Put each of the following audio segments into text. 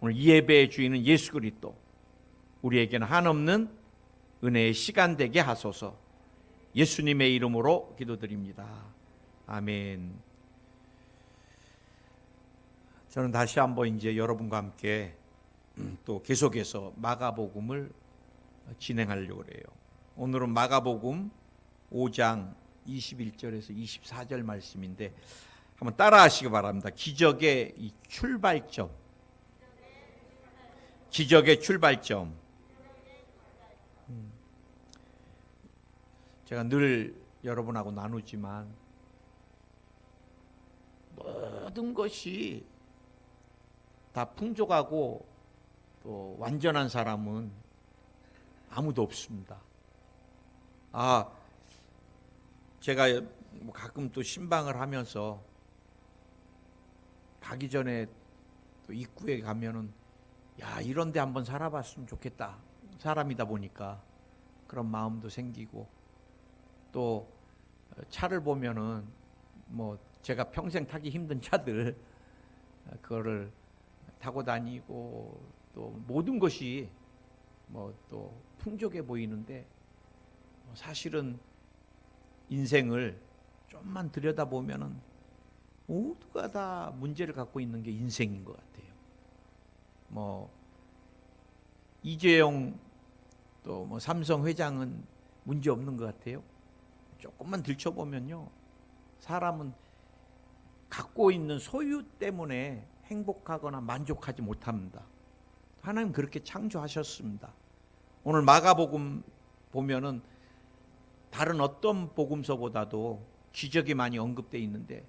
오늘 이 예배의 주인은 예수 그리스도, 우리에게는 한없는 은혜의 시간 되게 하소서. 예수님의 이름으로 기도드립니다. 아멘. 저는 다시 한번 이제 여러분과 함께 또 계속해서 마가복음을 진행하려고 해요. 오늘은 마가복음 5장 21절에서 24절 말씀인데 한번 따라하시기 바랍니다. 기적의 이 출발점. 기적의 출발점. 제가 늘 여러분하고 나누지만 모든 것이 다 풍족하고 또 완전한 사람은 아무도 없습니다. 제가 가끔 또 신방을 하면서 가기 전에 또 입구에 가면은 이런 데 한번 살아봤으면 좋겠다. 사람이다 보니까 그런 마음도 생기고, 또 차를 보면은 제가 평생 타기 힘든 차들 그거를 타고 다니고, 또 모든 것이 또 풍족해 보이는데 사실은 인생을 좀만 들여다보면은 모두가 다 문제를 갖고 있는 게 인생인 것 같아요. 이재용 또 삼성 회장은 문제 없는 것 같아요. 조금만 들춰보면요, 사람은 갖고 있는 소유 때문에 행복하거나 만족하지 못합니다. 하나님 그렇게 창조하셨습니다. 오늘 마가복음 보면은 다른 어떤 복음서보다도 기적이 많이 언급되어 있는데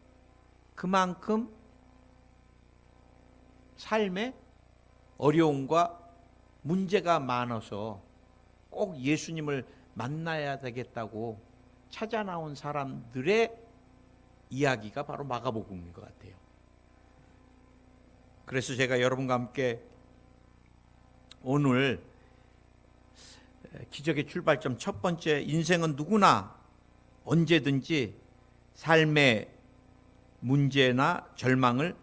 그만큼 삶에 어려움과 문제가 많아서 꼭 예수님을 만나야 되겠다고 찾아 나온 사람들의 이야기가 바로 마가복음인 것 같아요. 그래서 제가 여러분과 함께 오늘 기적의 출발점 첫 번째, 인생은 누구나 언제든지 삶의 문제나 절망을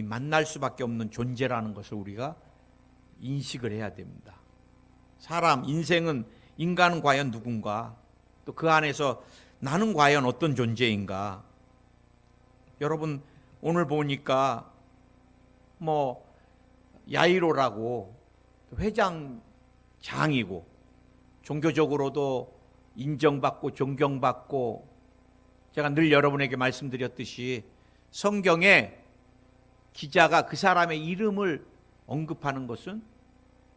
만날 수밖에 없는 존재라는 것을 우리가 인식을 해야 됩니다. 인생은, 인간은 과연 누군가, 또 그 안에서 나는 과연 어떤 존재인가. 여러분 오늘 보니까 야이로라고 회장장이고 종교적으로도 인정받고 존경받고, 제가 늘 여러분에게 말씀드렸듯이 성경에 기자가 그 사람의 이름을 언급하는 것은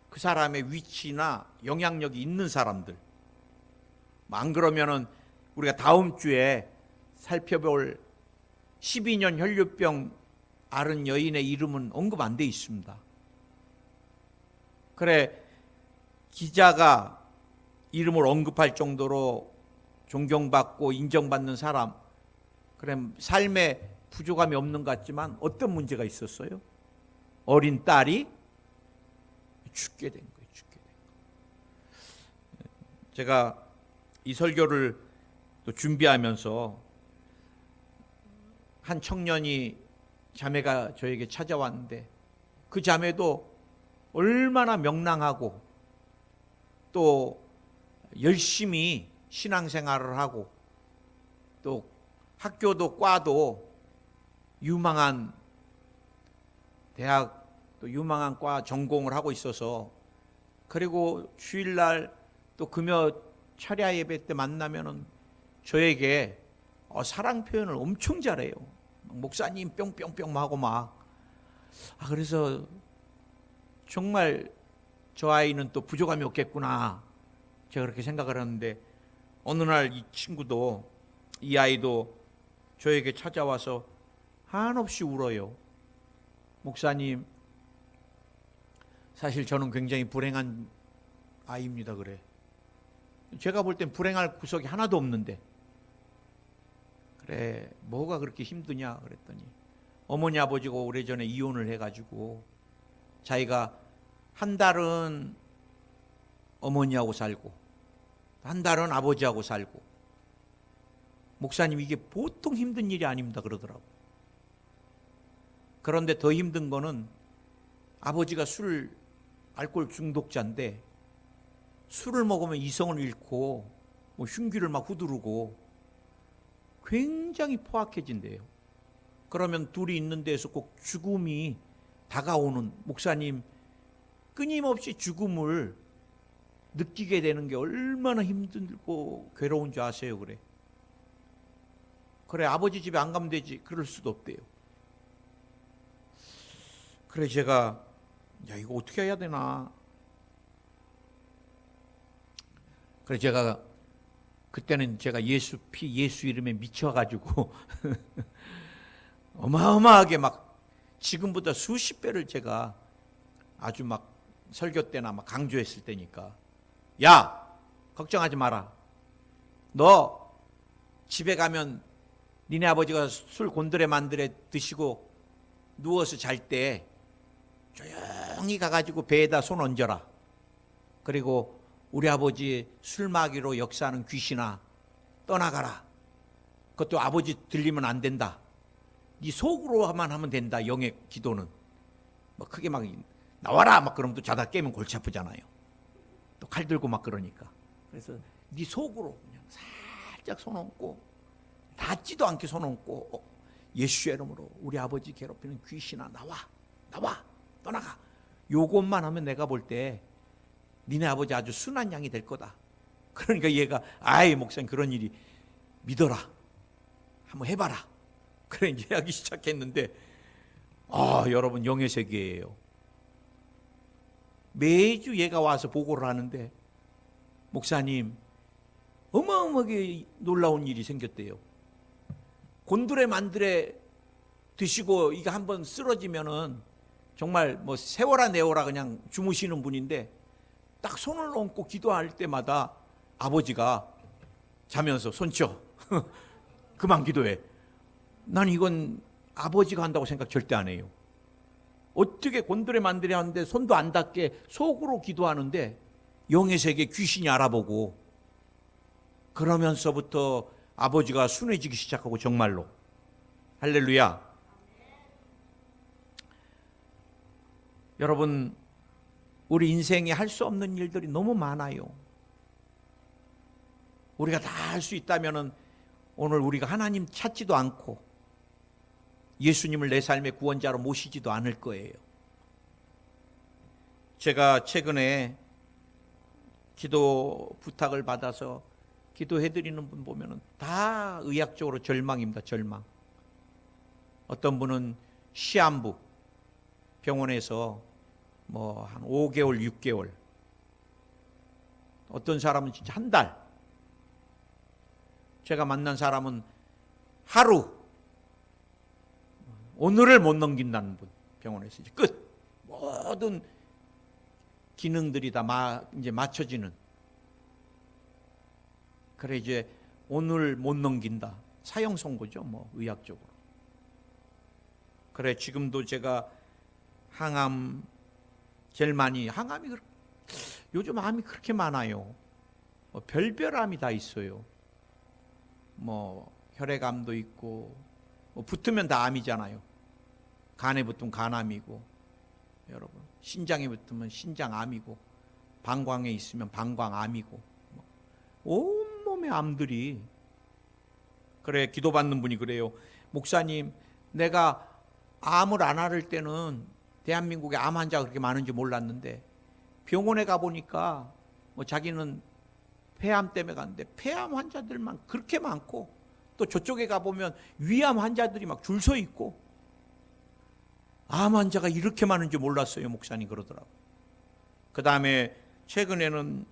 그 사람의 위치나 영향력이 있는 사람들, 안 그러면은 우리가 다음 주에 살펴볼 12년 혈류병 앓은 여인의 이름은 언급 안 돼 있습니다. 그래, 기자가 이름을 언급할 정도로 존경받고 인정받는 사람, 그래 삶에 부족함이 없는 것 같지만 어떤 문제가 있었어요? 어린 딸이 죽게 된 거예요. 제가 이 설교를 또 준비하면서 한 청년이, 자매가 저에게 찾아왔는데 그 자매도 얼마나 명랑하고 또 열심히 신앙생활을 하고 또 학교도 과도 유망한 대학, 또 유망한 과 전공을 하고 있어서, 그리고 주일날 또 금요 철야 예배 때 만나면은 저에게 사랑 표현을 엄청 잘해요. 목사님 뿅뿅뿅 하고 그래서 정말 저 아이는 또 부족함이 없겠구나, 제가 그렇게 생각을 하는데, 어느 날 이 아이도 저에게 찾아와서 한없이 울어요. 목사님, 사실 저는 굉장히 불행한 아이입니다. 그래. 제가 볼 땐 불행할 구석이 하나도 없는데, 그래 뭐가 그렇게 힘드냐 그랬더니, 어머니 아버지가 오래전에 이혼을 해가지고 자기가 한 달은 어머니하고 살고 한 달은 아버지하고 살고, 목사님 이게 보통 힘든 일이 아닙니다 그러더라고. 그런데 더 힘든 거는 아버지가 알코올 중독자인데 술을 먹으면 이성을 잃고 뭐 흉기를 막 후두르고 굉장히 포악해진대요. 그러면 둘이 있는 데서 꼭 죽음이 다가오는, 목사님, 끊임없이 죽음을 느끼게 되는 게 얼마나 힘들고 괴로운 줄 아세요? 그래 아버지 집에 안 가면 되지. 그럴 수도 없대요. 그래 제가 이거 어떻게 해야 되나. 그래 제가 그때는 제가 예수 이름에 미쳐가지고 어마어마하게 막 지금보다 수십 배를 제가 아주 막 설교 때나 막 강조했을 때니까, 야 걱정하지 마라. 너 집에 가면 니네 아버지가 술 곤드레 만드레 드시고 누워서 잘 때 조용히 가가지고 배에다 손 얹어라. 그리고 우리 아버지 술마귀로 역사하는 귀신아 떠나가라. 그것도 아버지 들리면 안 된다. 네 속으로만 하면 된다. 영의 기도는 뭐 크게 막 나와라 막 그러면 또 자다 깨면 골치 아프잖아요. 또 칼 들고 막 그러니까. 그래서 네 속으로 그냥 살짝 손 얹고, 닿지도 않게 손 얹고, 예수의 이름으로 우리 아버지 괴롭히는 귀신아 나와 떠나가. 요것만 하면 내가 볼 때 니네 아버지 아주 순한 양이 될 거다. 그러니까 얘가 아이 목사님 그런 일이 믿어라. 한번 해봐라. 그래 이제 하기 시작했는데 여러분 영의 세계예요. 매주 얘가 와서 보고를 하는데 목사님 어마어마하게 놀라운 일이 생겼대요. 곤드레 만드레 드시고 이게 한번 쓰러지면은 정말 뭐 세워라 내워라 그냥 주무시는 분인데 딱 손을 얹고 기도할 때마다 아버지가 자면서 손쳐 그만 기도해. 난 이건 아버지가 한다고 생각 절대 안 해요. 어떻게 곤드레 만드레 하는데 손도 안 닿게 속으로 기도하는데 영의 세계 귀신이 알아보고, 그러면서부터 아버지가 순해지기 시작하고 정말로. 할렐루야. 여러분 우리 인생에 할 수 없는 일들이 너무 많아요. 우리가 다 할 수 있다면 오늘 우리가 하나님 찾지도 않고 예수님을 내 삶의 구원자로 모시지도 않을 거예요. 제가 최근에 기도 부탁을 받아서 기도해드리는 분 보면 다 의학적으로 절망입니다. 절망. 어떤 분은 시한부 병원에서 뭐 한 5개월, 6개월, 어떤 사람은 진짜 한 달. 제가 만난 사람은 하루, 오늘을 못 넘긴다는 분, 병원에서 이제 끝. 모든 기능들이 다 이제 맞춰지는. 그래 이제 오늘 못 넘긴다. 사형 선고죠, 뭐 의학적으로. 그래 지금도 제가 항암 제일 많이, 항암이 요즘 암이 그렇게 많아요. 뭐 별별 암이 다 있어요. 뭐 혈액암도 있고, 뭐 붙으면 다 암이잖아요. 간에 붙으면 간암이고, 여러분 신장에 붙으면 신장암이고, 방광에 있으면 방광암이고, 온몸의 암들이. 그래 기도받는 분이 그래요. 목사님 내가 암을 안 앓을 때는 대한민국에 암 환자가 그렇게 많은지 몰랐는데 병원에 가보니까 뭐 자기는 폐암 때문에 갔는데 폐암 환자들만 그렇게 많고, 또 저쪽에 가보면 위암 환자들이 막 줄 서 있고, 암 환자가 이렇게 많은지 몰랐어요. 목사님 그러더라고요. 그 다음에 최근에는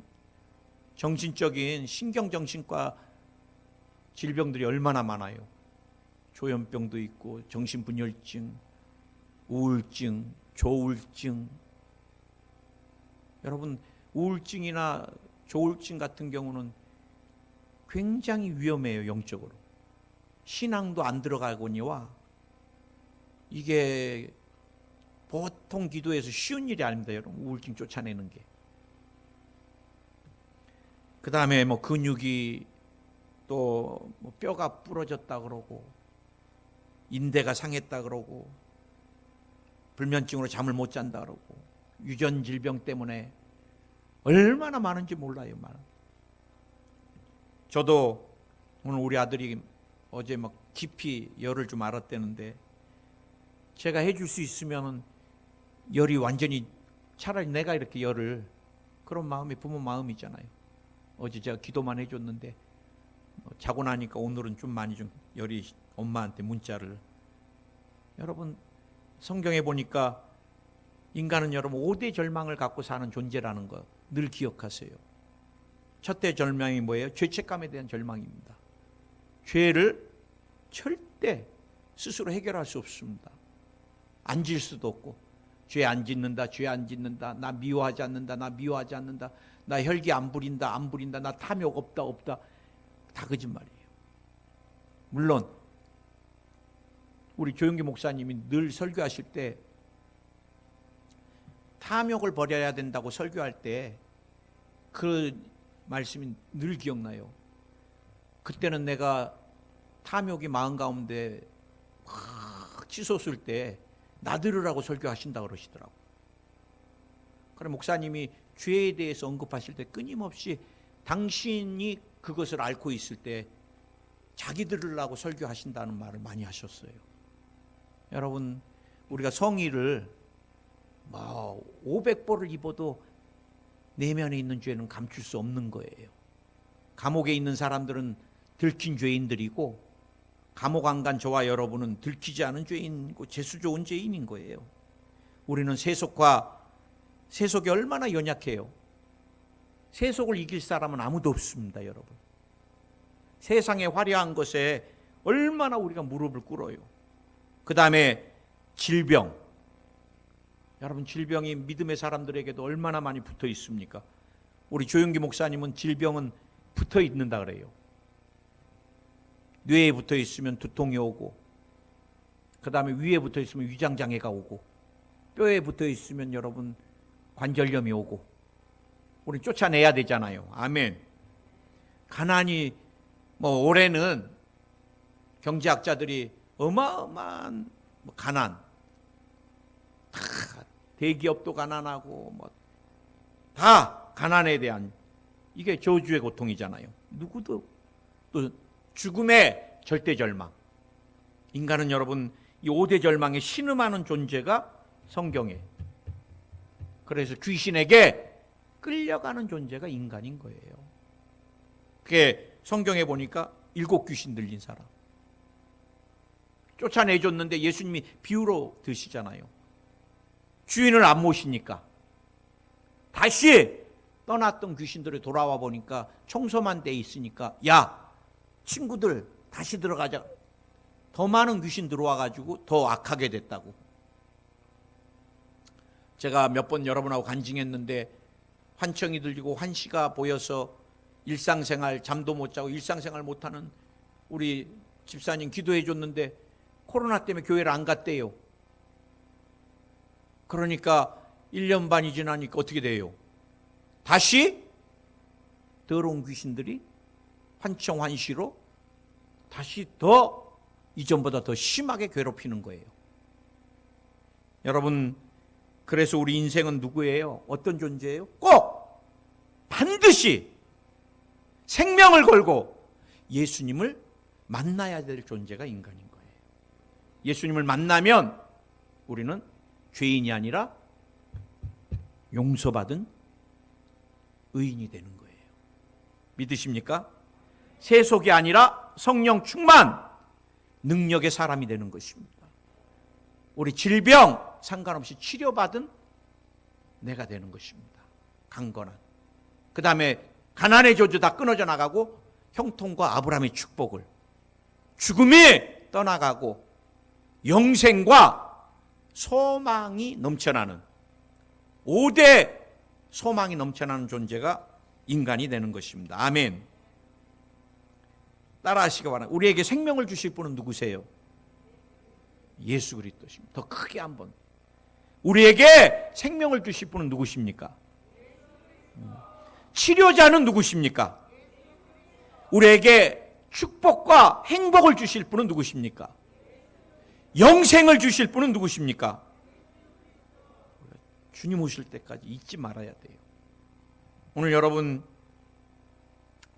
정신적인 신경정신과 질병들이 얼마나 많아요. 조현병도 있고 정신분열증, 우울증, 조울증. 여러분 우울증이나 조울증 같은 경우는 굉장히 위험해요. 영적으로 신앙도 안 들어가거니와 이게 보통 기도에서 쉬운 일이 아닙니다. 여러분 우울증 쫓아내는 게. 그 다음에 뭐 근육이 또 뭐 뼈가 부러졌다 그러고 인대가 상했다 그러고, 불면증으로 잠을 못 잔다 그러고 유전 질병 때문에 얼마나 많은지 몰라요. 저도 오늘 우리 아들이 어제 막 깊이 열을 좀 알았다는데 제가 해줄 수 있으면 열이 완전히 차라리 내가 이렇게 열을 그런 마음이 부모 마음이잖아요. 어제 제가 기도만 해줬는데 자고 나니까 오늘은 좀 많이 좀 열이 엄마한테 문자를 여러분 성경에 보니까 인간은 여러분 5대 절망을 갖고 사는 존재라는 거 늘 기억하세요. 첫째 절망이 뭐예요? 죄책감에 대한 절망입니다. 죄를 절대 스스로 해결할 수 없습니다. 안 질 수도 없고 죄 안 짓는다, 죄 안 짓는다, 나 미워하지 않는다, 나 미워하지 않는다, 나 혈기 안 부린다, 안 부린다, 나 탐욕 없다, 없다. 다 거짓말이에요. 물론 우리 조용기 목사님이 늘 설교하실 때 탐욕을 버려야 된다고 설교할 때 그 말씀이 늘 기억나요. 그때는 내가 탐욕이 마음 가운데 확 치솟을 때 나들으라고 설교하신다 그러시더라고. 그래 목사님이 죄에 대해서 언급하실 때 끊임없이 당신이 그것을 앓고 있을 때 자기 들으라고 설교하신다는 말을 많이 하셨어요. 여러분 우리가 성의를 500벌을 입어도 내면에 있는 죄는 감출 수 없는 거예요. 감옥에 있는 사람들은 들킨 죄인들이고 감옥 안 간 저와 여러분은 들키지 않은 죄인이고 재수 좋은 죄인인 거예요. 우리는 세속이 얼마나 연약해요. 세속을 이길 사람은 아무도 없습니다. 여러분 세상의 화려한 것에 얼마나 우리가 무릎을 꿇어요. 그 다음에 질병. 여러분 질병이 믿음의 사람들에게도 얼마나 많이 붙어 있습니까? 우리 조용기 목사님은 질병은 붙어 있는다 그래요. 뇌에 붙어 있으면 두통이 오고 그 다음에 위에 붙어 있으면 위장장애가 오고 뼈에 붙어 있으면 여러분 관절염이 오고 우리 쫓아내야 되잖아요. 아멘. 가난이 올해는 경제학자들이 어마어마한 가난 다 대기업도 가난하고 다 가난에 대한 이게 저주의 고통이잖아요. 누구도 또 죽음의 절대 절망. 인간은 여러분 이 5대 절망에 신음하는 존재가 성경에. 그래서 귀신에게 끌려가는 존재가 인간인 거예요. 그게 성경에 보니까 7 귀신 들린 사람. 쫓아내줬는데 예수님이 비유로 드시잖아요. 주인을 안 모시니까 다시 떠났던 귀신들이 돌아와 보니까 청소만 돼 있으니까 야 친구들 다시 들어가자. 더 많은 귀신 들어와가지고 더 악하게 됐다고. 제가 몇 번 여러분하고 간증했는데 환청이 들리고 환시가 보여서 일상생활 잠도 못 자고 일상생활 못하는 우리 집사님 기도해 줬는데 코로나 때문에 교회를 안 갔대요. 그러니까 1년 반이 지나니까 어떻게 돼요? 다시 더러운 귀신들이 환청 환시로 다시 더 이전보다 더 심하게 괴롭히는 거예요. 여러분 그래서 우리 인생은 누구예요? 어떤 존재예요? 꼭 반드시 생명을 걸고 예수님을 만나야 될 존재가 인간인 거예요. 예수님을 만나면 우리는 죄인이 아니라 용서받은 의인이 되는 거예요. 믿으십니까? 세속이 아니라 성령 충만, 능력의 사람이 되는 것입니다. 우리 질병 상관없이 치료받은 내가 되는 것입니다. 강건한. 그 다음에 가난의 저주 다 끊어져 나가고 형통과 아브라함의 축복을, 죽음이 떠나가고 영생과 소망이 넘쳐나는 5대 소망이 넘쳐나는 존재가 인간이 되는 것입니다. 아멘. 따라하시기 바랍니다. 우리에게 생명을 주실 분은 누구세요? 예수 그리스도십니다. 더 크게 한번. 우리에게 생명을 주실 분은 누구십니까? 치료자는 누구십니까? 우리에게 축복과 행복을 주실 분은 누구십니까? 영생을 주실 분은 누구십니까? 주님 오실 때까지 잊지 말아야 돼요. 오늘 여러분,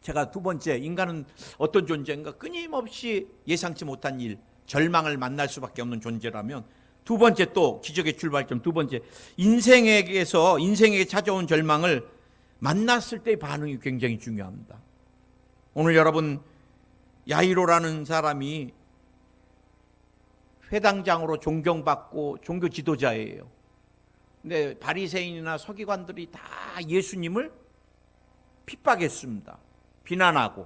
제가 두 번째, 인간은 어떤 존재인가? 끊임없이 예상치 못한 일, 절망을 만날 수밖에 없는 존재라면, 두 번째, 또 기적의 출발점 두 번째, 인생에게 찾아온 절망을 만났을 때의 반응이 굉장히 중요합니다. 오늘 여러분, 야이로라는 사람이 회당장으로 존경받고 종교 지도자예요. 근데 바리새인이나 서기관들이 다 예수님을 핍박했습니다. 비난하고.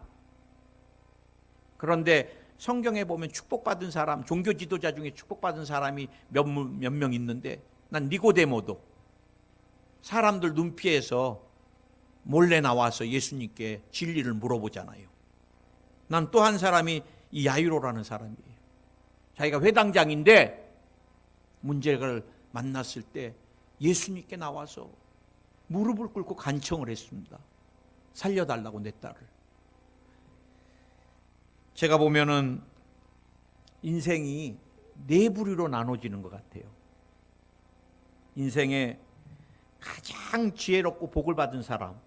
그런데 성경에 보면 축복받은 사람, 종교 지도자 중에 축복받은 사람이 몇 명 있는데, 난 니고데모도 사람들 눈피해서 몰래 나와서 예수님께 진리를 물어보잖아요. 난 또 한 사람이 이 야이로라는 사람이에요. 자기가 회당장인데 문제를 만났을 때 예수님께 나와서 무릎을 꿇고 간청을 했습니다. 살려달라고, 내 딸을. 제가 보면은 인생이 네 부류로 나눠지는 것 같아요. 인생에 가장 지혜롭고 복을 받은 사람,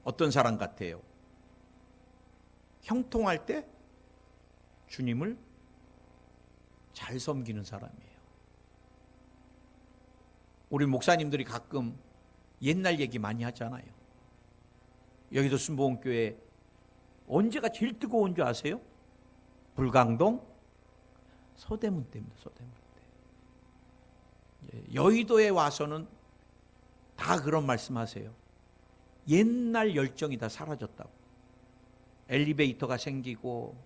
어떤 사람 같아요? 형통할 때 주님을 잘 섬기는 사람이에요. 우리 목사님들이 가끔 옛날 얘기 많이 하잖아요. 여기도 순복음교회 언제가 제일 뜨거운 줄 아세요? 불광동 서대문 때입니다. 서대문 때. 여의도에 와서는 다 그런 말씀하세요. 옛날 열정이 다 사라졌다고. 엘리베이터가 생기고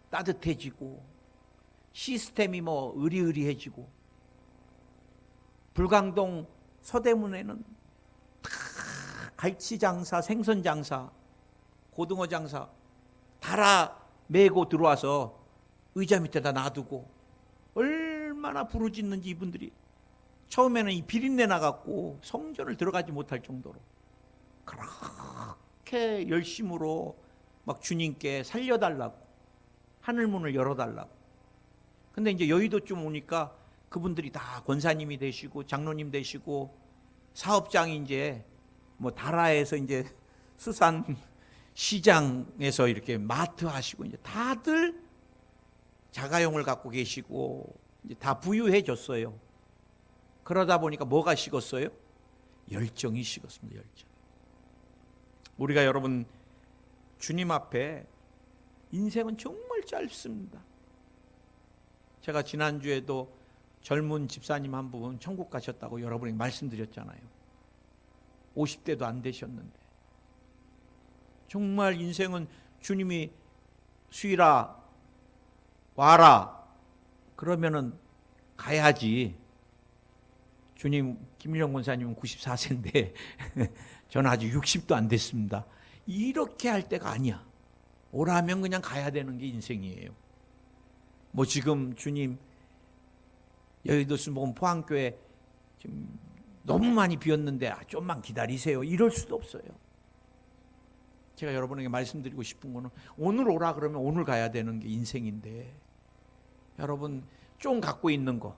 따뜻해지고 시스템이 의리의리해지고, 불광동 서대문에는 다 갈치 장사, 생선 장사, 고등어 장사 달아 메고 들어와서 의자 밑에다 놔두고 얼마나 부르짖는지 이분들이. 처음에는 이 비린내 나갖고 성전을 들어가지 못할 정도로 그렇게 열심으로 막 주님께 살려달라고, 하늘문을 열어달라고. 근데 이제 여의도쯤 오니까 그분들이 다 권사님이 되시고 장로님 되시고 사업장이 이제 다라에서 이제 수산 시장에서 이렇게 마트 하시고 이제 다들 자가용을 갖고 계시고 이제 다 부유해졌어요. 그러다 보니까 뭐가 식었어요? 열정이 식었습니다. 열정. 우리가 여러분, 주님 앞에 인생은 정말 짧습니다. 제가 지난주에도 젊은 집사님 한 분 천국 가셨다고 여러분에게 말씀드렸잖아요. 50대도 안 되셨는데. 정말 인생은 주님이 수일아 와라 그러면은 가야지. 주님, 김일영 권사님은 94세인데 저는 아직 60도 안 됐습니다. 이렇게 할 때가 아니야. 오라면 그냥 가야 되는 게 인생이에요. 지금 주님 여의도 순복음 포항교회 지금 너무 많이 비었는데 좀만 기다리세요, 이럴 수도 없어요. 제가 여러분에게 말씀드리고 싶은 거는 오늘 오라 그러면 오늘 가야 되는 게 인생인데, 여러분 좀 갖고 있는 거,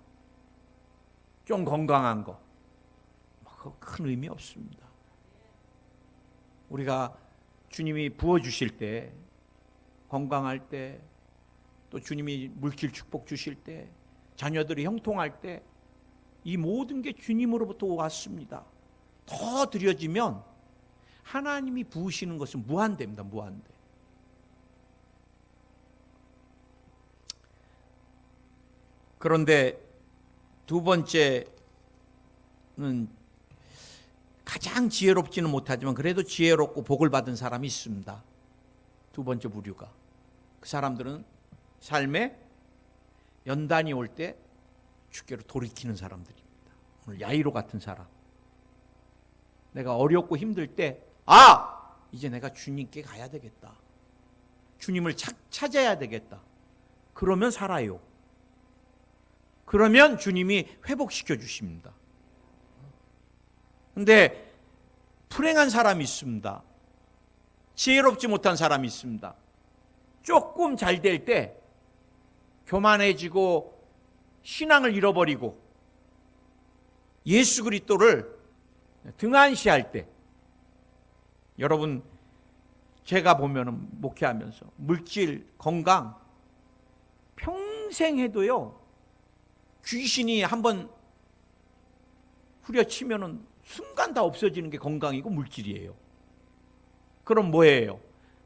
좀 건강한 거, 그거 큰 의미 없습니다. 우리가 주님이 부어주실 때, 건강할 때, 또 주님이 물질 축복 주실 때, 자녀들이 형통할 때, 이 모든 게 주님으로부터 왔습니다. 더 드려지면 하나님이 부으시는 것은 무한대입니다. 무한대. 그런데 두 번째는 가장 지혜롭지는 못하지만 그래도 지혜롭고 복을 받은 사람이 있습니다. 두 번째 부류가. 그 사람들은 삶에 연단이 올 때 주께로 돌이키는 사람들입니다. 오늘 야이로 같은 사람. 내가 어렵고 힘들 때 이제 내가 주님께 가야 되겠다. 주님을 찾아야 되겠다. 그러면 살아요. 그러면 주님이 회복시켜 주십니다. 근데 불행한 사람이 있습니다. 지혜롭지 못한 사람이 있습니다. 조금 잘 될 때 교만해지고 신앙을 잃어버리고 예수 그리스도를 등한시할 때, 여러분 제가 보면은 목회하면서 물질, 건강 평생 해도요, 귀신이 한번 후려치면은 순간 다 없어지는 게 건강이고 물질이에요. 그럼 뭐예요?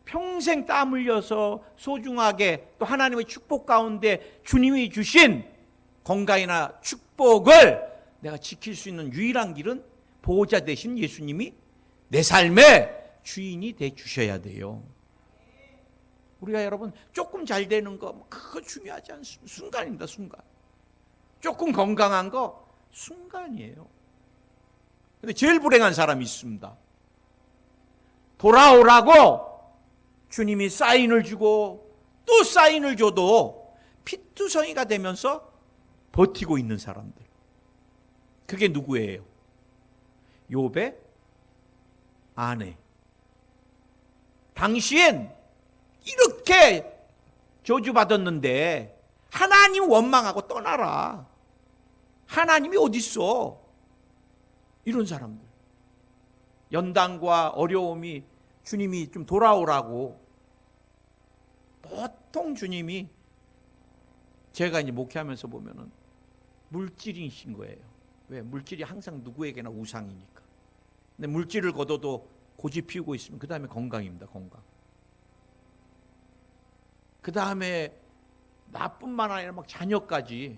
평생 땀 흘려서 소중하게 또 하나님의 축복 가운데 주님이 주신 건강이나 축복을 내가 지킬 수 있는 유일한 길은 보호자 되신 예수님이 내 삶의 주인이 돼 주셔야 돼요. 우리가 여러분 조금 잘 되는 거 그거 중요하지 않습니다. 순간입니다. 순간. 조금 건강한 거 순간이에요. 근데 제일 불행한 사람이 있습니다. 돌아오라고 주님이 사인을 주고 또 사인을 줘도 피투성이가 되면서 버티고 있는 사람들. 그게 누구예요? 욥의 아내. 당시엔 이렇게 저주받았는데 하나님 원망하고 떠나라. 하나님이 어디 있어? 이런 사람들. 연단과 어려움이 주님이 좀 돌아오라고. 보통 주님이 제가 이제 목회하면서 보면은 물질이신 거예요. 왜? 물질이 항상 누구에게나 우상이니까. 근데 물질을 거둬도 고집 피우고 있으면 그 다음에 건강입니다. 건강. 그 다음에 나뿐만 아니라 막 자녀까지.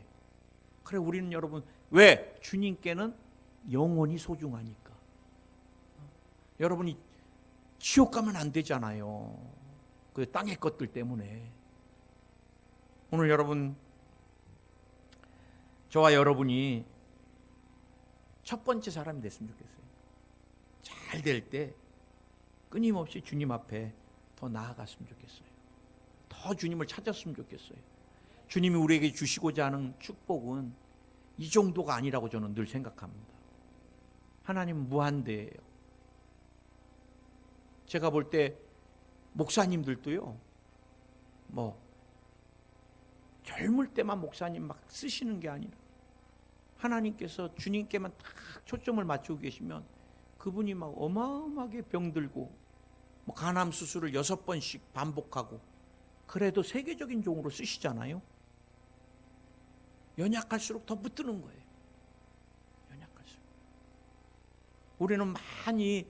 그래 우리는 여러분 왜? 주님께는 영혼이 소중하니까. 여러분이 지옥 가면 안 되잖아요. 그 땅의 것들 때문에. 오늘 여러분, 저와 여러분이 첫 번째 사람이 됐으면 좋겠어요. 잘 될 때 끊임없이 주님 앞에 더 나아갔으면 좋겠어요. 더 주님을 찾았으면 좋겠어요. 주님이 우리에게 주시고자 하는 축복은 이 정도가 아니라고 저는 늘 생각합니다. 하나님은 무한대예요. 제가 볼 때 목사님들도요, 젊을 때만 목사님 막 쓰시는 게 아니라 하나님께서 주님께만 딱 초점을 맞추고 계시면 그분이 막 어마어마하게 병들고 간암 수술을 6번씩 반복하고 그래도 세계적인 종으로 쓰시잖아요. 연약할수록 더 붙드는 거예요. 연약할수록. 우리는 많이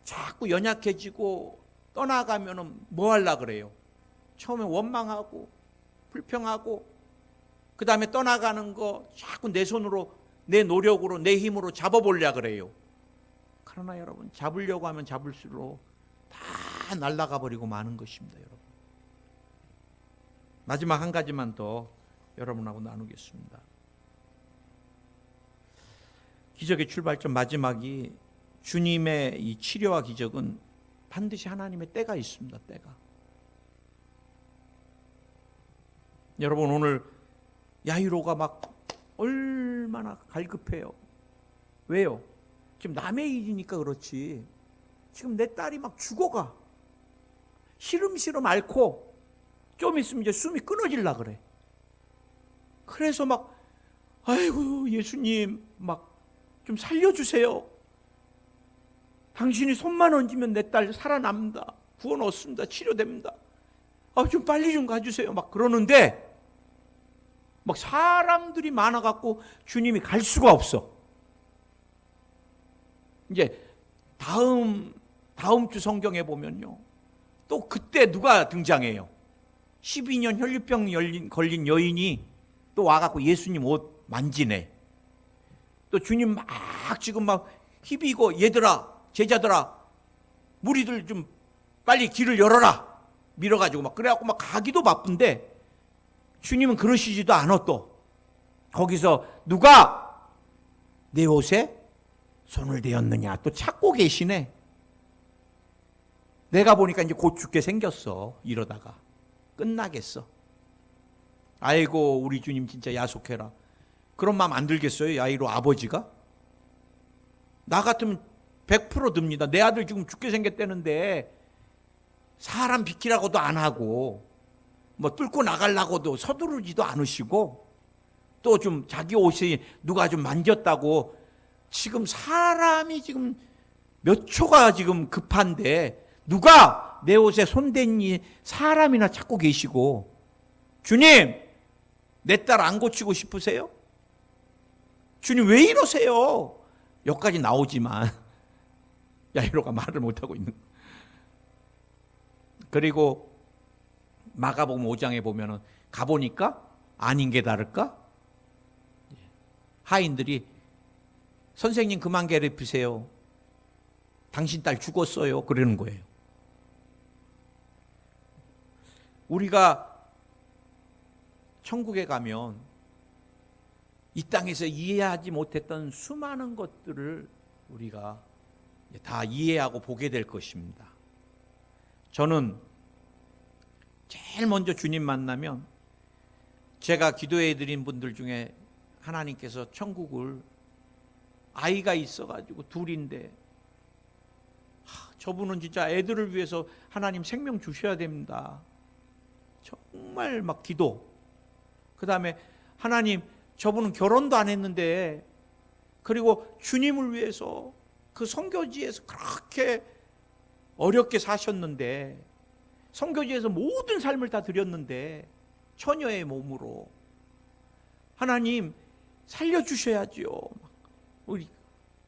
자꾸 연약해지고 떠나가면은 뭐 하려고 그래요? 처음에 원망하고 불평하고 그 다음에 떠나가는 거 자꾸 내 손으로 내 노력으로 내 힘으로 잡아보려고 그래요. 그러나 여러분 잡으려고 하면 잡을수록 다 날아가 버리고 마는 것입니다. 여러분. 마지막 한 가지만 더 여러분하고 나누겠습니다. 기적의 출발점 마지막이 주님의 이 치료와 기적은 반드시 하나님의 때가 있습니다. 때가. 여러분 오늘 야이로가 막 얼마나 갈급해요. 왜요? 지금 남의 일이니까 그렇지. 지금 내 딸이 막 죽어가. 시름시름 앓고 좀 있으면 이제 숨이 끊어질라 그래. 그래서 막 아이고 예수님 막 좀 살려주세요. 당신이 손만 얹으면 내 딸 살아납니다. 구원 얻습니다. 치료됩니다. 좀 빨리 좀 가주세요. 막 그러는데 막 사람들이 많아갖고 주님이 갈 수가 없어. 이제 다음 주 성경에 보면요. 또 그때 누가 등장해요? 12년 혈류병 걸린 여인이 또 와갖고 예수님 옷 만지네. 또 주님 막 지금 막 희비고 얘들아 제자들아 무리들 좀 빨리 길을 열어라 밀어가지고 막 그래갖고 막 가기도 바쁜데 주님은 그러시지도 않아. 또 거기서 누가 내 옷에 손을 대었느냐 또 찾고 계시네. 내가 보니까 이제 곧 죽게 생겼어. 이러다가 끝나겠어. 아이고 우리 주님 진짜 야속해라. 그런 마음 안 들겠어요? 야이로 아버지가? 나 같으면 100% 듭니다. 내 아들 지금 죽게 생겼다는데 사람 비키라고도 안 하고 뭐 뚫고 나가려고도 서두르지도 않으시고 또 좀 자기 옷이 누가 좀 만졌다고 지금 사람이 지금 몇 초가 지금 급한데 누가 내 옷에 손댄 이 사람이나 찾고 계시고, 주님, 내 딸 안 고치고 싶으세요? 주님 왜 이러세요? 여기까지 나오지만 야이로가 말을 못하고 있는 거예요. 그리고 마가복음 5장에 보면은 가보니까 아닌 게 다를까? 하인들이 선생님 그만 괴롭히세요. 당신 딸 죽었어요. 그러는 거예요. 우리가 천국에 가면 이 땅에서 이해하지 못했던 수많은 것들을 우리가 다 이해하고 보게 될 것입니다. 저는 제일 먼저 주님 만나면 제가 기도해 드린 분들 중에 하나님께서 천국을 아이가 있어가지고 둘인데 저분은 진짜 애들을 위해서 하나님 생명 주셔야 됩니다. 정말 막 기도. 그 다음에 하나님 저분은 결혼도 안 했는데 그리고 주님을 위해서 그 선교지에서 그렇게 어렵게 사셨는데 선교지에서 모든 삶을 다 드렸는데 처녀의 몸으로 하나님 살려주셔야지요. 우리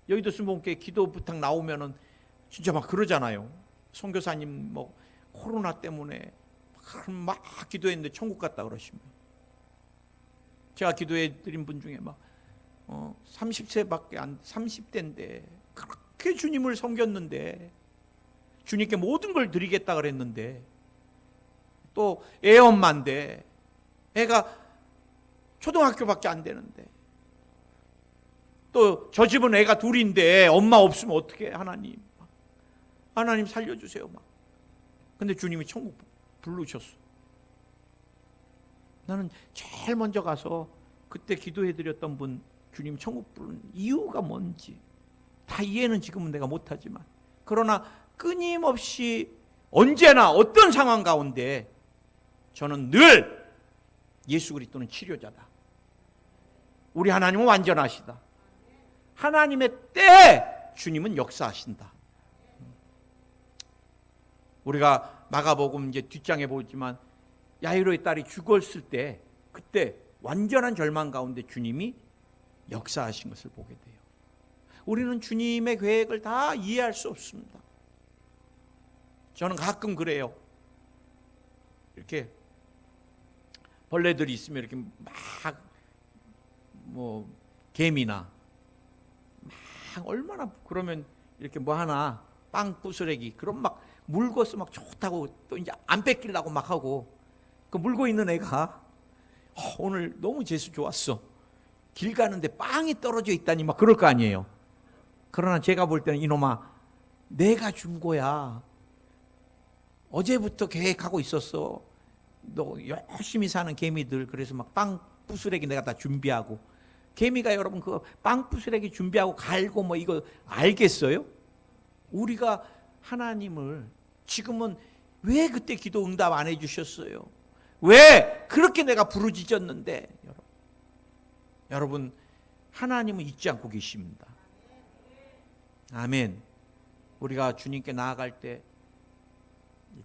여의도 순복음교회 기도 부탁 나오면은 진짜 막 그러잖아요. 선교사님 뭐 코로나 때문에 막 기도했는데 천국 갔다 그러시면, 제가 기도해 드린 분 중에 막 30세밖에 안 30대인데 그렇게 주님을 섬겼는데 주님께 모든 걸 드리겠다 그랬는데 또 애 엄마인데 애가 초등학교밖에 안 되는데 또 저 집은 애가 둘인데 엄마 없으면 어떻게 해? 하나님 살려주세요 막. 근데 주님이 천국 부르셨어. 나는 제일 먼저 가서 그때 기도해드렸던 분 주님 천국 부르는 이유가 뭔지 다 이해는 지금은 내가 못하지만, 그러나 끊임없이 언제나 어떤 상황 가운데 저는 늘 예수 그리스도는 치료자다. 우리 하나님은 완전하시다. 하나님의 때에 주님은 역사하신다. 우리가 마가복음 이제 뒷장에 보지만 야이로의 딸이 죽었을 때 그때 완전한 절망 가운데 주님이 역사하신 것을 보게 돼요. 우리는 주님의 계획을 다 이해할 수 없습니다. 저는 가끔 그래요. 이렇게 벌레들이 있으면 이렇게 막 뭐 개미나 막 얼마나 그러면 이렇게 뭐 하나 빵 부스러기 그럼 막 물고서 막 좋다고 또 이제 안 뺏기려고 막 하고, 그 물고 있는 애가 오늘 너무 재수 좋았어. 길 가는데 빵이 떨어져 있다니 막 그럴 거 아니에요. 그러나 제가 볼 때는 이놈아 내가 준 거야. 어제부터 계획하고 있었어. 너 열심히 사는 개미들 그래서 막 빵 부스러기 내가 다 준비하고, 개미가 여러분 그 빵 부스러기 준비하고 갈고 뭐 이거 알겠어요? 우리가 하나님을 지금은 왜 그때 기도 응답 안 해주셨어요? 왜 그렇게 내가 부르짖었는데? 여러분 하나님은 잊지 않고 계십니다. 아멘. 우리가 주님께 나아갈 때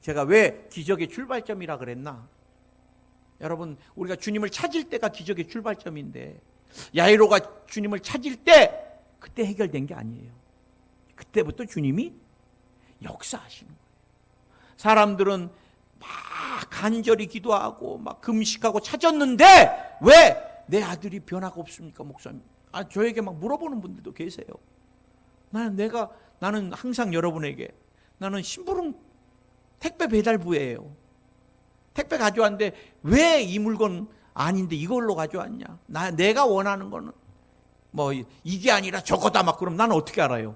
제가 왜 기적의 출발점이라 그랬나? 여러분 우리가 주님을 찾을 때가 기적의 출발점인데 야이로가 주님을 찾을 때 그때 해결된 게 아니에요. 그때부터 주님이 역사하시는 거예요. 사람들은 막 간절히 기도하고 막 금식하고 찾았는데 왜 내 아들이 변화가 없습니까, 목사님? 저에게 막 물어보는 분들도 계세요. 나는 항상 여러분에게 나는 심부름 택배 배달부예요. 택배 가져왔는데 왜 이 물건 아닌데 이걸로 가져왔냐? 내가 원하는 거는 뭐 이게 아니라 저거다 막 그럼 나는 어떻게 알아요?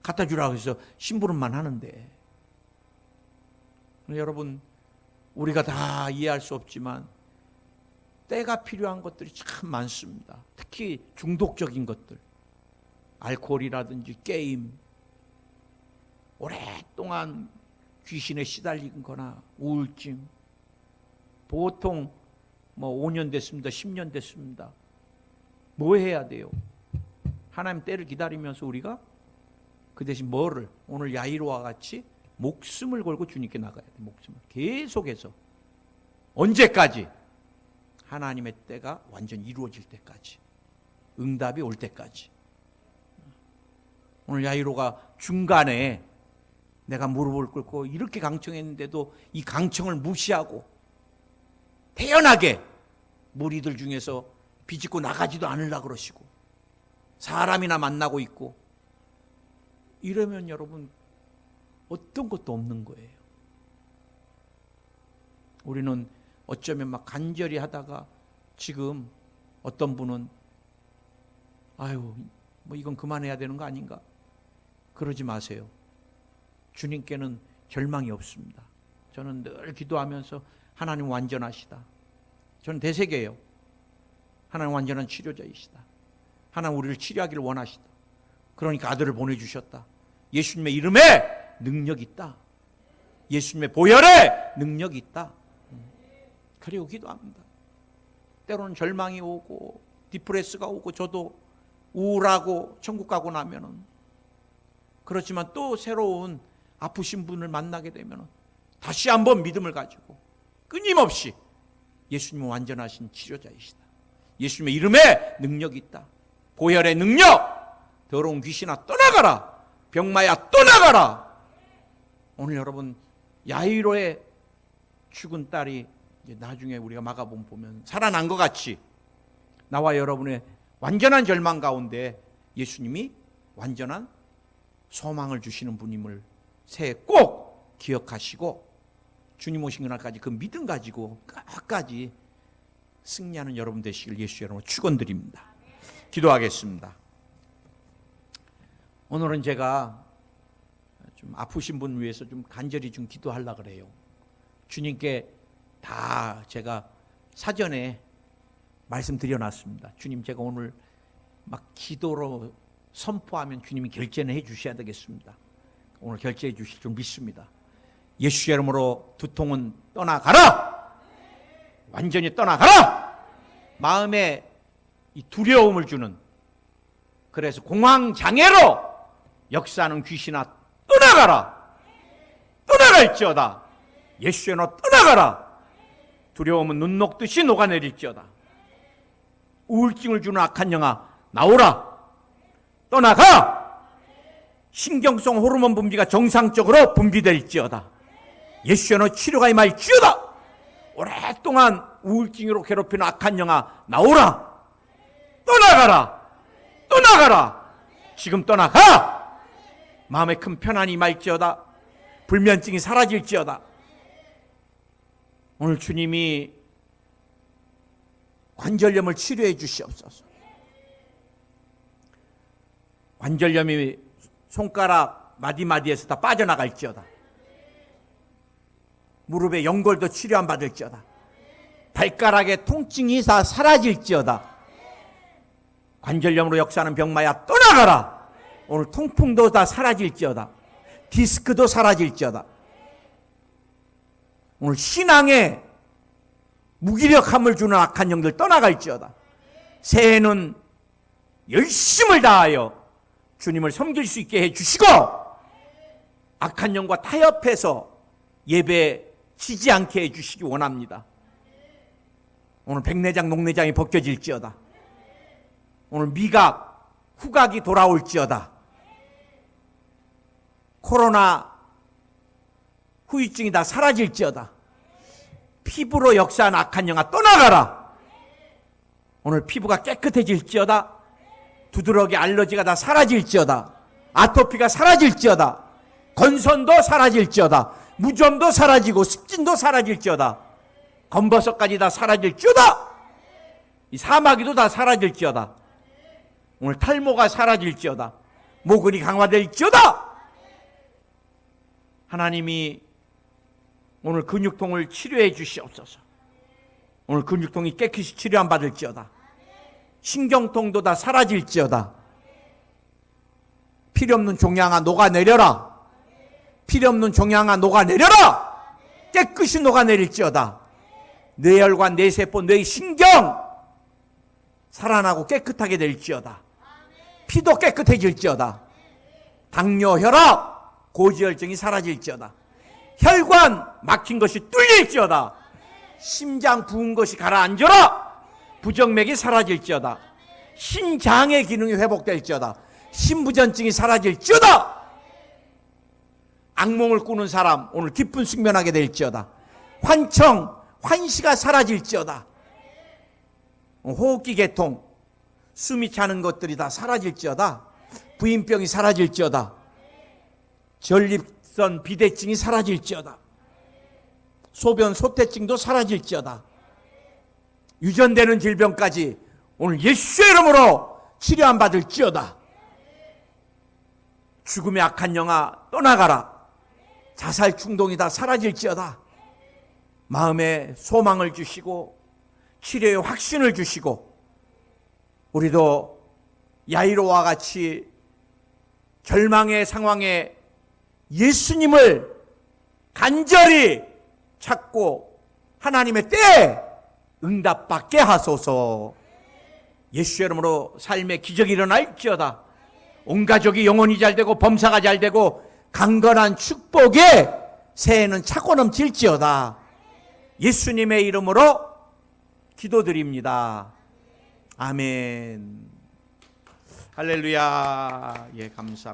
갖다 주라고 해서 심부름만 하는데. 여러분 우리가 다 이해할 수 없지만 때가 필요한 것들이 참 많습니다. 특히 중독적인 것들, 알코올이라든지 게임, 오랫동안 귀신에 시달린 거나 우울증, 보통 뭐 5년 됐습니다. 10년 됐습니다. 뭐 해야 돼요? 하나님 때를 기다리면서 우리가 그 대신 뭐를 오늘 야이로와 같이 목숨을 걸고 주님께 나가야 돼. 목숨을 계속해서 언제까지? 하나님의 때가 완전히 이루어질 때까지, 응답이 올 때까지. 오늘 야이로가 중간에 내가 무릎을 꿇고 이렇게 강청했는데도 이 강청을 무시하고 태연하게 무리들 중에서 비집고 나가지도 않으려고 그러시고 사람이나 만나고 있고, 이러면 여러분 어떤 것도 없는 거예요. 우리는 어쩌면 막 간절히 하다가 지금 어떤 분은 아유 뭐 이건 그만해야 되는 거 아닌가? 그러지 마세요. 주님께는 절망이 없습니다. 저는 늘 기도하면서 하나님 완전하시다. 저는 대세계예요. 하나님 완전한 치료자이시다. 하나님 우리를 치료하기를 원하시다. 그러니까 아들을 보내주셨다. 예수님의 이름에 능력이 있다. 예수님의 보혈에 능력이 있다. 그리고 기도합니다. 때로는 절망이 오고 디프레스가 오고 저도 우울하고 천국 가고 나면은, 그렇지만 또 새로운 아프신 분을 만나게 되면은 다시 한번 믿음을 가지고 끊임없이 예수님은 완전하신 치료자이시다. 예수님의 이름에 능력이 있다. 보혈의 능력, 더러운 귀신아 떠나가라, 병마야 떠나가라. 오늘 여러분 야이로의 죽은 딸이 이제 나중에 우리가 마가복음 보면 살아난 것 같이 나와 여러분의 완전한 절망 가운데 예수님이 완전한 소망을 주시는 분임을 새해 꼭 기억하시고 주님 오신 그날까지 그 믿음 가지고 끝까지 승리하는 여러분 되시길 예수 여러분 축원드립니다. 기도하겠습니다. 오늘은 제가 좀 아프신 분 위해서 좀 간절히 좀 기도하려고 그래요. 주님께 다 제가 사전에 말씀드려놨습니다. 주님, 제가 오늘 막 기도로 선포하면 주님이 결제는 해 주셔야 되겠습니다. 오늘 결제해 주실 줄 믿습니다. 예수 이름으로 두통은 떠나가라. 완전히 떠나가라. 마음에 이 두려움을 주는, 그래서 공황장애로 역사하는 귀신아 떠나가라. 떠나갈지어다. 예수의 이름으로 떠나가라. 두려움은 눈 녹듯이 녹아내릴지어다. 우울증을 주는 악한 영아 나오라. 떠나가. 신경성 호르몬 분비가 정상적으로 분비될지어다. 예수의 이름으로 치료가 임할지어다. 오랫동안 우울증으로 괴롭히는 악한 영아 나오라. 떠나가라. 떠나가라. 지금 떠나가. 마음에 큰 편안이 임할지어다. 불면증이 사라질지어다. 오늘 주님이 관절염을 치료해 주시옵소서. 관절염이 손가락 마디마디에서 다 빠져나갈지어다. 무릎에 연골도 치료 안 받을지어다. 발가락에 통증이 다 사라질지어다. 관절염으로 역사하는 병마야 떠나가라. 오늘 통풍도 다 사라질지어다. 디스크도 사라질지어다. 오늘 신앙에 무기력함을 주는 악한 영들 떠나갈지어다. 새해는 열심을 다하여 주님을 섬길 수 있게 해주시고 악한 영과 타협해서 예배 치지 않게 해주시기 원합니다. 오늘 백내장 녹내장이 벗겨질지어다. 오늘 미각 후각이 돌아올지어다. 코로나 후유증이 다 사라질지어다. 피부로 역사한 악한 영아 떠나가라. 오늘 피부가 깨끗해질지어다. 두드러기 알러지가 다 사라질지어다. 아토피가 사라질지어다. 건선도 사라질지어다. 무좀도 사라지고 습진도 사라질지어다. 검버섯까지 다 사라질지어다. 이 사마귀도 다 사라질지어다. 오늘 탈모가 사라질지어다. 모근이 강화될지어다. 하나님이 오늘 근육통을 치료해 주시옵소서. 오늘 근육통이 깨끗이 치료 안 받을지어다. 신경통도 다 사라질지어다. 필요없는 종양아 녹아내려라. 필요없는 종양아 녹아내려라. 깨끗이 녹아내릴지어다. 뇌혈관, 뇌세포, 뇌신경 살아나고 깨끗하게 될지어다. 피도 깨끗해질지어다. 당뇨, 혈압, 고지혈증이 사라질지어다. 혈관 막힌 것이 뚫릴지어다. 심장 부은 것이 가라앉아라. 부정맥이 사라질지어다. 신장의 기능이 회복될지어다. 신부전증이 사라질지어다. 악몽을 꾸는 사람 오늘 기쁜 숙면하게 될지어다. 환청, 환시가 사라질지어다. 호흡기 개통, 숨이 차는 것들이 다 사라질지어다. 부인병이 사라질지어다. 전립선 비대증이 사라질지어다. 소변 소태증도 사라질지어다. 유전되는 질병까지 오늘 예수의 이름으로 치료함 받을지어다. 죽음의 악한 영아 떠나가라. 자살 충동이 다 사라질지어다. 마음에 소망을 주시고 치료의 확신을 주시고, 우리도 야이로와 같이 절망의 상황에 예수님을 간절히 찾고 하나님의 때에 응답받게 하소서. 예수의 이름으로 삶의 기적이 일어날지어다. 온 가족이 영혼이 잘되고 범사가 잘되고 강건한 축복에 새해는 차고 넘칠지어다. 예수님의 이름으로 기도드립니다. 아멘. 할렐루야. 예, 감사합니다.